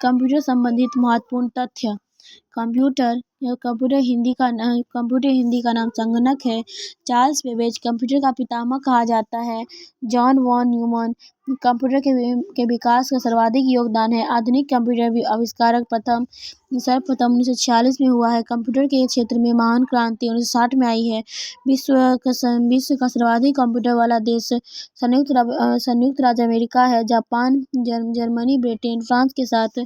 Computer संबंधित महत्वपूर्ण तथ्य। कंप्यूटर हिंदी का नाम संगणक है। चार्ल्स बेबेज कंप्यूटर का पितामह कहा जाता है। जॉन वॉन न्यूमैन कंप्यूटर के विकास का सर्वाधिक योगदान है। आधुनिक कंप्यूटर आविष्कारक सर्वप्रथम 1946 में हुआ है। कंप्यूटर के क्षेत्र में महान क्रांति 1960 में आई है। विश्व का सर्वाधिक कंप्यूटर वाला देश संयुक्त राज्य अमेरिका है। जापान, जर्मनी, ब्रिटेन, फ्रांस के साथ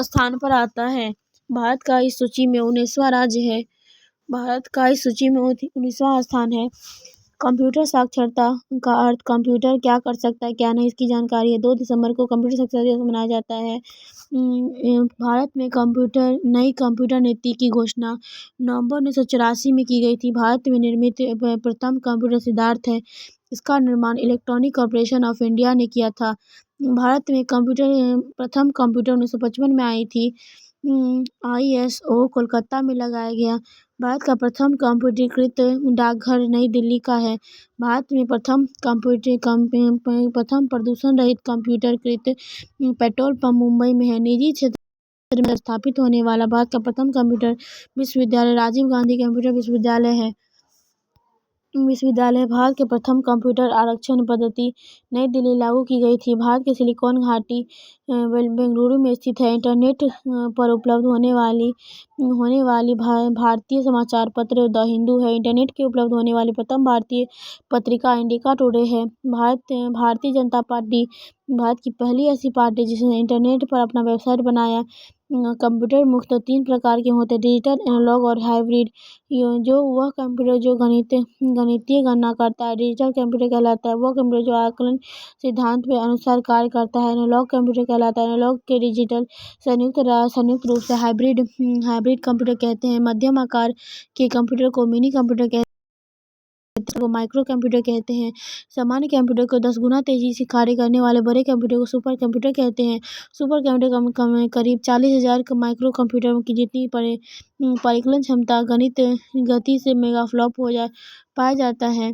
स्थान पर आता है। भारत का इस सूची में 19वां राज्य है। भारत का इस सूची में 19वां स्थान है। कंप्यूटर साक्षरता का अर्थ कंप्यूटर क्या कर सकता है क्या नहीं इसकी जानकारी है। 2 दिसंबर को कंप्यूटर साक्षरता दिवस मनाया जाता है। भारत में नई कंप्यूटर नीति की घोषणा नवंबर 1984 में की गई थी। भारत में निर्मित प्रथम कंप्यूटर सिद्धार्थ है। इसका निर्माण इलेक्ट्रॉनिक कॉर्पोरेशन ऑफ इंडिया ने किया था। भारत में प्रथम कंप्यूटर 1955 में आई थी। ISO कोलकाता में लगाया गया। भारत का प्रथम कंप्यूटरीकृत डाकघर नई दिल्ली का है। भारत में प्रथम प्रदूषण रहित कंप्यूटरीकृत पेट्रोल पंप मुंबई में है। निजी क्षेत्र में स्थापित होने वाला भारत का प्रथम कंप्यूटर विश्वविद्यालय राजीव गांधी कंप्यूटर विश्वविद्यालय है। भारत के प्रथम कंप्यूटर आरक्षण पद्धति नई दिल्ली लागू की गई थी। भारत के सिलिकॉन घाटी बेंगलुरु में स्थित है। इंटरनेट पर उपलब्ध होने वाली भारतीय समाचार पत्र द हिंदू है। इंटरनेट के उपलब्ध होने वाली प्रथम भारतीय पत्रिका इंडिका टुडे है। भारतीय जनता पार्टी भारत की पहली ऐसी पार्टी जिसने इंटरनेट पर अपना वेबसाइट बनाया। कंप्यूटर मुख्यतः 3 प्रकार के होते हैं: डिजिटल, एनालॉग और हाइब्रिड। वह कंप्यूटर जो गणितीय गणना करता है डिजिटल कंप्यूटर कहलाता है। वह कंप्यूटर जो आकलन सिद्धांत के अनुसार कार्य करता है एनालॉग कंप्यूटर कहलाता है। एनालॉग के डिजिटल संयुक्त रूप से हाइब्रिड कंप्यूटर कहते हैं। मध्यम आकार के कंप्यूटर को मिनी कंप्यूटर कहते हैं, को माइक्रो कंप्यूटर कहते हैं। सामान्य कंप्यूटर को 10 गुना तेजी से कार्य करने वाले बड़े कंप्यूटर को सुपर कंप्यूटर कहते हैं। सुपर कंप्यूटर करीब 40,000 माइक्रो कंप्यूटर की जितनी परिकलन क्षमता गणित गति से मेगाफ्लॉप पाया जाता है।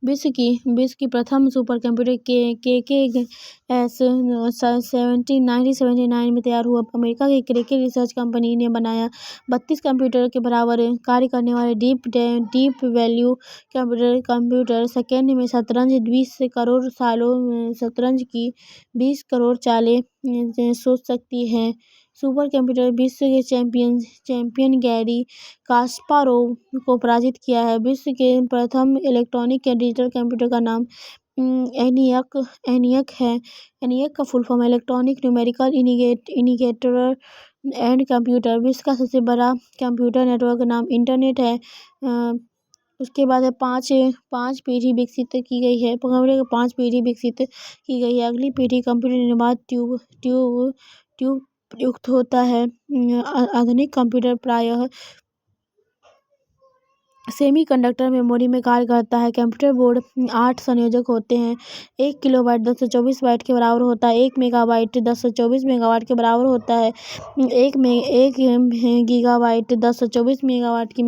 विश्व की प्रथम सुपर कंप्यूटर KKS 1979 में तैयार हुआ। अमेरिका की क्रेके रिसर्च कंपनी ने बनाया। 32 कंप्यूटर के बराबर कार्य करने वाले डीप वैल्यू कंप्यूटर सेकंड में शतरंज 20 करोड़ चालें सोच सकती है। सुपर कंप्यूटर विश्व के चैंपियन गैरी कास्पारोव को पराजित किया है। विश्व के प्रथम इलेक्ट्रॉनिक या डिजिटल कंप्यूटर का नाम ENIAC है। ENIAC का full form electronic numerical indicator and computer. विश्व का सबसे बड़ा कंप्यूटर नेटवर्क का नाम इंटरनेट है। उसके बाद है 5 पीढ़ी विकसित की गई है। कंप्यूटर की 5 पीढ़ी विकसित की गई है। अगली पीढ़ी कंप्यूटर निर्माण ट्यूब युक्त होता है। आधुनिक कंप्यूटर प्रायः सेमीकंडक्टर मेमोरी में कार्य करता है। कंप्यूटर बोर्ड 8 संयोजक होते हैं। 1 किलोबाइट 1024 बाइट के बराबर होता है। 1 मेगाबाइट 1024 मेगावाट के बराबर होता है। 1 गीगाबाइट 1024 मेगावाट की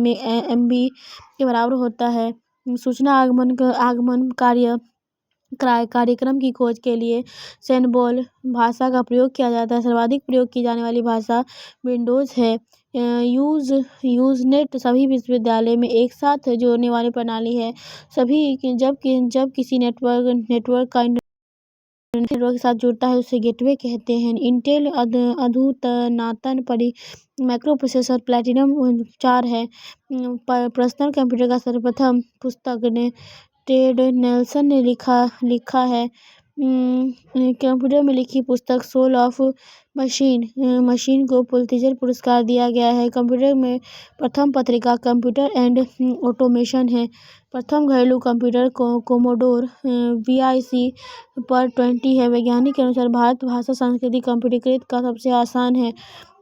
MB के बराबर होता है। सूचना आगमन कार्यक्रम की खोज के लिए सैनबोल भाषा का प्रयोग किया जाता है। सर्वाधिक प्रयोग की जाने वाली भाषा विंडोज है। यूजनेट सभी विश्वविद्यालय में एक साथ जोड़ने वाली प्रणाली है। जब किसी नेटवर्क का नेटवर्क के साथ जुड़ता है उसे गेटवे कहते हैं। इंटेल अधुनातन माइक्रोप्रोसेसर प्लैटिनम 4 है। पर्सनल कंप्यूटर का सर्वप्रथम पुस्तक टेड नेल्सन ने लिखा है। कंप्यूटर में लिखी पुस्तक सोल ऑफ मशीन को पुलित्जर पुरस्कार दिया गया है। कंप्यूटर में प्रथम पत्रिका कंप्यूटर एंड ऑटोमेशन है। प्रथम घरेलू कंप्यूटर कोमोडोर VIC पर 20 है। वैज्ञानिक के अनुसार भारत भाषा संस्कृति कंप्यूटरीकृत का सबसे आसान है।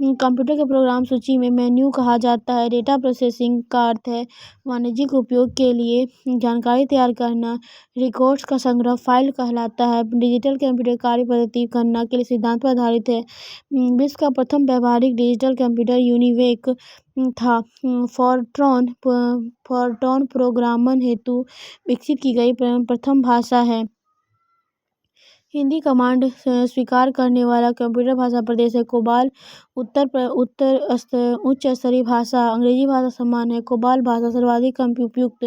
कंप्यूटर के प्रोग्राम सूची में मेन्यू कहा जाता है। डेटा प्रोसेसिंग का अर्थ है वाणिज्यिक उपयोग के लिए जानकारी तैयार करना। रिकॉर्ड्स का संग्रह फाइल कहलाता है। डिजिटल कंप्यूटर कार्य पद्धति गणना के लिए सिद्धांत पर आधारित है। विश्व का प्रथम व्यावहारिक डिजिटल कंप्यूटर यूनिवेक था। फॉरट्रॉन प्रोग्रामन हेतु विकसित की गई प्रथम भाषा है। हिंदी कमांड स्वीकार करने वाला कंप्यूटर भाषा प्रदेश है। कोबाल उच्च स्तरीय भाषा। अंग्रेजी भाषा समान है। कोबाल भाषा सर्वाधिक उपयुक्त।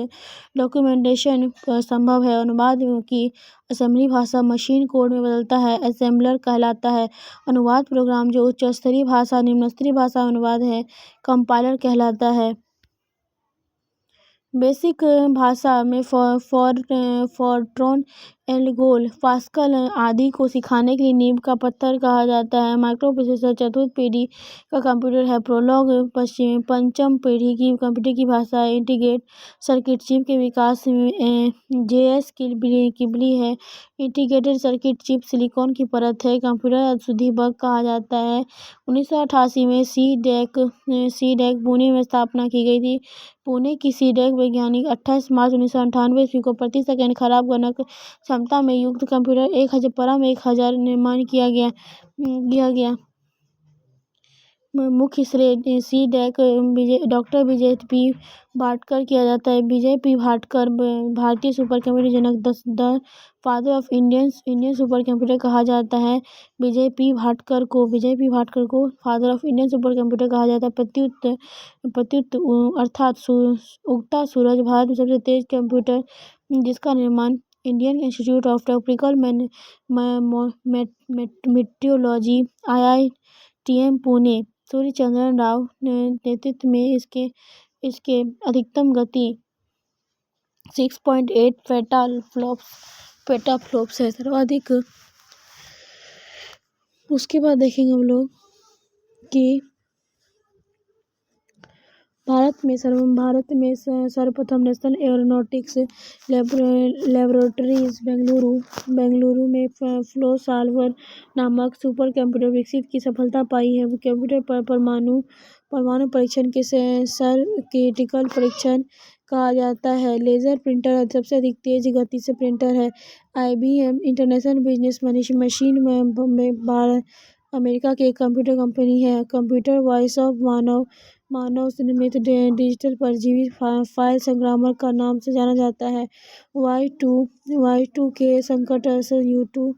डॉक्यूमेंटेशन संभव है। अनुवाद की असेंबली भाषा मशीन कोड में बदलता है। असेंबलर कहलाता है। अनुवाद प्रोग्राम जो उच्च स्तरीय भाषा निम्न स्तरीय भाषा अनुवाद है। कंपाइलर कहलाता है। बेसिक भाषा में फॉरट्रॉन एल्गोल पास्कल आदि को सिखाने के लिए नींव का पत्थर कहा जाता है। माइक्रोप्रोसेसर चतुर्थ पीढ़ी का कंप्यूटर है। प्रोलॉग पंचम पीढ़ी की कंप्यूटर की भाषा है। इंटीग्रेटेड सर्किट चिप के विकास में JS किबली है। इंटीग्रेटेड सर्किट चिप सिलिकॉन की परत है। कंप्यूटर अशुद्धि बग कहा जाता है। 1988 में CDEC पुणे में स्थापना की गई थी। पुणे की CDEC वैज्ञानिक 28 मार्च 1998 ईस्वी को प्रति सेकंड खराब गणक क्षमता में युक्त कंप्यूटर परम 1000 निर्माण किया गया। मुख्य श्रेय CDEC डॉक्टर विजय पी भाटकर किया जाता है। विजय पी भाटकर भारतीय super computer Janak the father of Indian super computer कहा जाता है। विजय पी भाटकर को father of Indian super computer कहा जाता है। प्रत्युत अर्थात उगता सूरज भारत में सबसे तेज कंप्यूटर जिसका निर्माण Indian Institute of Tropical Meteorology IITM Pune Surya Chandran Rao नेतृत्व में इसके अधिकतम गति 6.8 पेटाफ्लॉप्स है सर्वाधिक। उसके बाद देखेंगे हम लोग कि भारत में सर्वप्रथम नेशनल एरोनॉटिक्स लैबोरेटरीज बेंगलुरु में फ्लो सॉल्वर नामक सुपर कंप्यूटर विकसित की सफलता पाई है। कंप्यूटर पर परमाणु परीक्षण के सर्किटिकल परीक्षण कहा जाता है। लेजर प्रिंटर सबसे अधिक तेज गति से प्रिंटर है। IBM इंटरनेशनल बिजनेस मशीन में अमेरिका की एक कंप्यूटर कंपनी है। कंप्यूटर वॉइस ऑफ मानव निर्मित डिजिटल परजीवी फाइल संग्रामक का नाम से जाना जाता है। Y2K संकट U2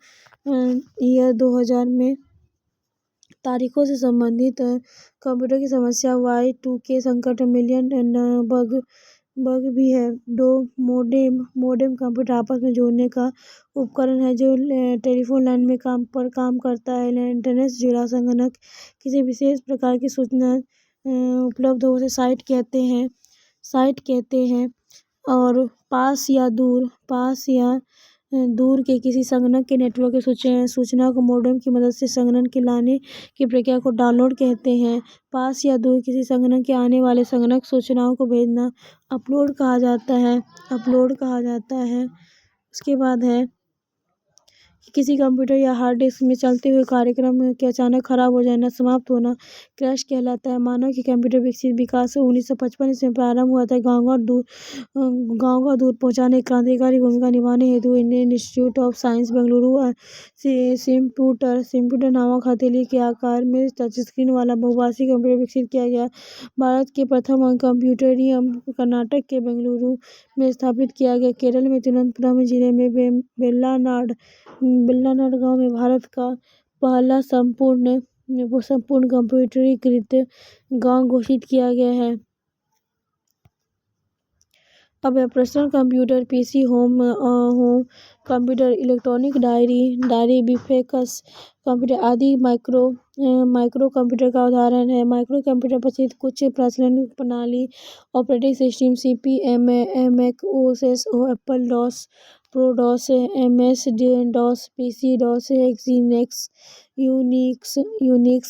ईयर 2000 में तारीखों से संबंधित कंप्यूटर की समस्या Y2K संकट मिलियन बग भी है। मोडेम कंप्यूटर आपस में जोड़ने का उपकरण है जो टेलीफोन लाइन में काम करता है। इंटरनेट से जुड़ा संगणक किसी विशेष प्रकार की सूचना उपलब्ध हो उसे साइट कहते हैं। और पास या दूर के किसी संगणक के नेटवर्क के सूचना को मोडेम की मदद से संगणक के लाने की प्रक्रिया को डाउनलोड कहते हैं। पास या दूर किसी संगणक के आने वाले संगणक सूचनाओं को भेजना अपलोड कहा जाता है। उसके बाद है कि किसी कंप्यूटर या हार्ड डिस्क में चलते हुए कार्यक्रम के अचानक खराब हो जाना समाप्त होना क्रैश कहलाता है। मानव के कंप्यूटर विकास 1955 ईस्वी में प्रारंभ हुआ था। गाँव दूर पहुँचाने क्रांतिकारी भूमिका निभाने हेतु Indian Institute of Science Bengaluru Simputer नामक हथेली के आकार में टचस्क्रीन वाला बहुभाषी कंप्यूटर विकसित किया गया। भारत के प्रथम कंप्यूटरियम कर्नाटक के बेंगलुरु में स्थापित किया गया। केरल में तिरुवनंतपुरम जिले में बेल्लानाड गांव में भारत का पहला संपूर्ण कंप्यूटरीकृत गांव घोषित किया गया है। अब personal computer PC home computer electronic diary बिफेकस कंप्यूटर आदि माइक्रो कंप्यूटर का उदाहरण है। माइक्रो कंप्यूटर पर कुछ प्रचलन प्रणाली operating system CP Mac OS Apple DOS Pro DOS MS DOS PC DOS Linux Unix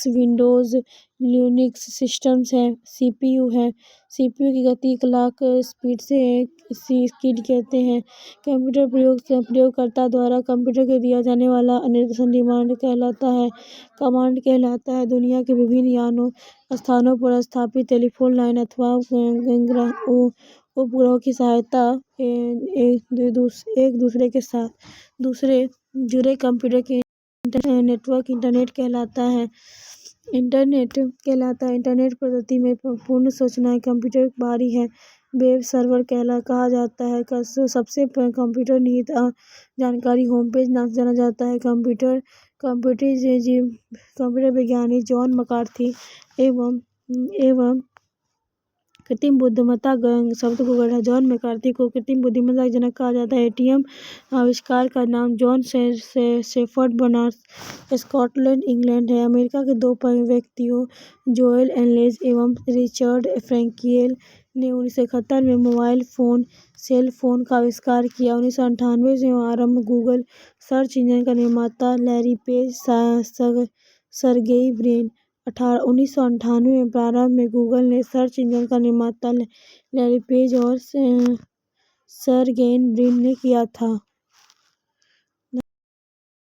Windows Linux systems हैं। CPU है। CPU की गति क्लॉक स्पीड से स्पीड कहते हैं। कंप्यूटर प्रयोगकर्ता द्वारा कंप्यूटर को दिया जाने वाला निर्देशन कमांड कहलाता है। दुनिया के विभिन्न स्थानों पर स्थापित टेलीफोन लाइन अथवा उपग्रहों की सहायता एक दूसरे के साथ जुड़े कंप्यूटर के नेटवर्क इंटरनेट कहलाता है। इंटरनेट पद्धति में पूर्ण सूचनाएं कंप्यूटर बाहरी है। वेब सर्वर कहा जाता है। सबसे कंप्यूटर निहित जानकारी होम पेज नाम से जाना जाता है। कंप्यूटर वैज्ञानिक जॉन मैकार्थी एवं कृत्रिम बुद्धिमत्ता शब्द को गढ़ा। जॉन मैकार्थी को कृत्रिम बुद्धिमत्ता का जनक कहा जाता है। एटीएम आविष्कार का नाम जॉन शेफर्ड बनार्स, स्कॉटलैंड, इंग्लैंड है। अमेरिका के दो व्यक्तियों जोएल एलेन एवं रिचर्ड फ्रैंकियल ने 1971 में मोबाइल फोन सेल फोन का आविष्कार किया। 1998 में आरंभ गूगल सर्च इंजन का निर्माता लैरी पेज, सर्गेई ब्रिन। 1998 में प्रारंभ में गूगल ने सर्च इंजन का निर्माता लैरी पेज और सर्गेई ब्रिन ने किया था।